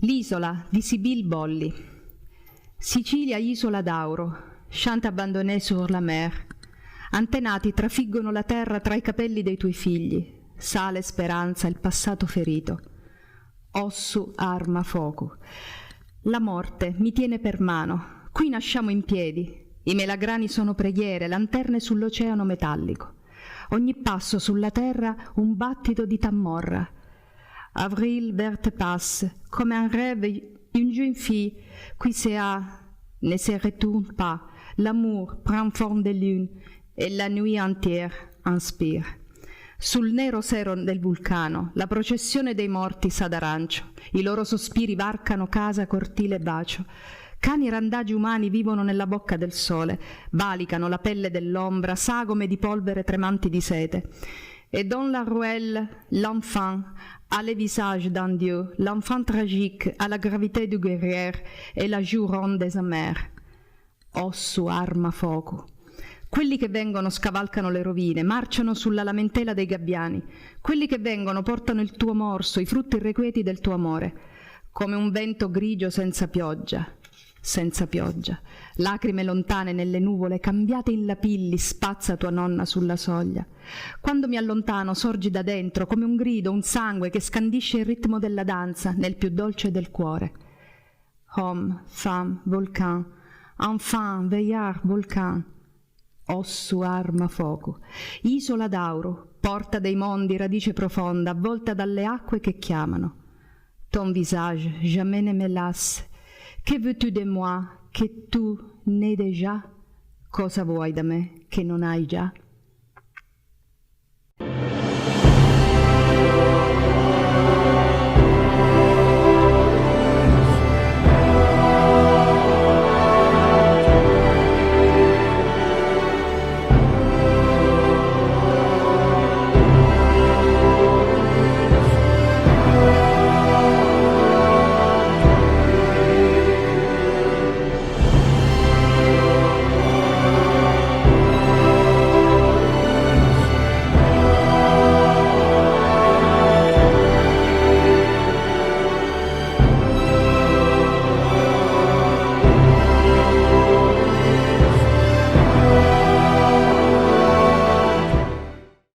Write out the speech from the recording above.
L'isola di Sibylle Bolli. Sicilia, isola d'auro, chante abandonnée sur la mer. Antenati trafiggono la terra tra i capelli dei tuoi figli. Sale speranza, il passato ferito. Ossu, arma, fuoco. La morte mi tiene per mano. Qui nasciamo in piedi. I melagrani sono preghiere, lanterne sull'oceano metallico. Ogni passo sulla terra un battito di tamorra. Avril verte passe, come un rêve, une jeune fille qui ne se retourne pas. L'amour prend forme de lune et la nuit entière inspire. Sul nero sero del vulcano, la processione dei morti sa d'arancio. I loro sospiri varcano casa, cortile e bacio. Cani randagi umani vivono nella bocca del sole, valicano la pelle dell'ombra, sagome di polvere tremanti di sete. Et dans la ruelle, l'enfant a le visage d'un dieu, l'enfant tragique a la gravité du guerrier et la joue ronde des amers. Ossu, arma, fuoco. Quelli che vengono scavalcano le rovine, marciano sulla lamentela dei gabbiani. Quelli che vengono portano il tuo morso, i frutti irrequieti del tuo amore, come un vento grigio senza pioggia. Senza pioggia, lacrime lontane nelle nuvole, cambiate in lapilli, spazza tua nonna sulla soglia. Quando mi allontano sorgi da dentro come un grido, un sangue che scandisce il ritmo della danza nel più dolce del cuore. Homme, femme, volcan, enfant, veillard, volcan. Ossu, arma, fuoco. Isola d'auro, porta dei mondi, radice profonda, avvolta dalle acque che chiamano. Ton visage, jamais ne me lasse. Che veux-tu de moi, che tu n'es déjà? Cosa vuoi da me, che non hai già?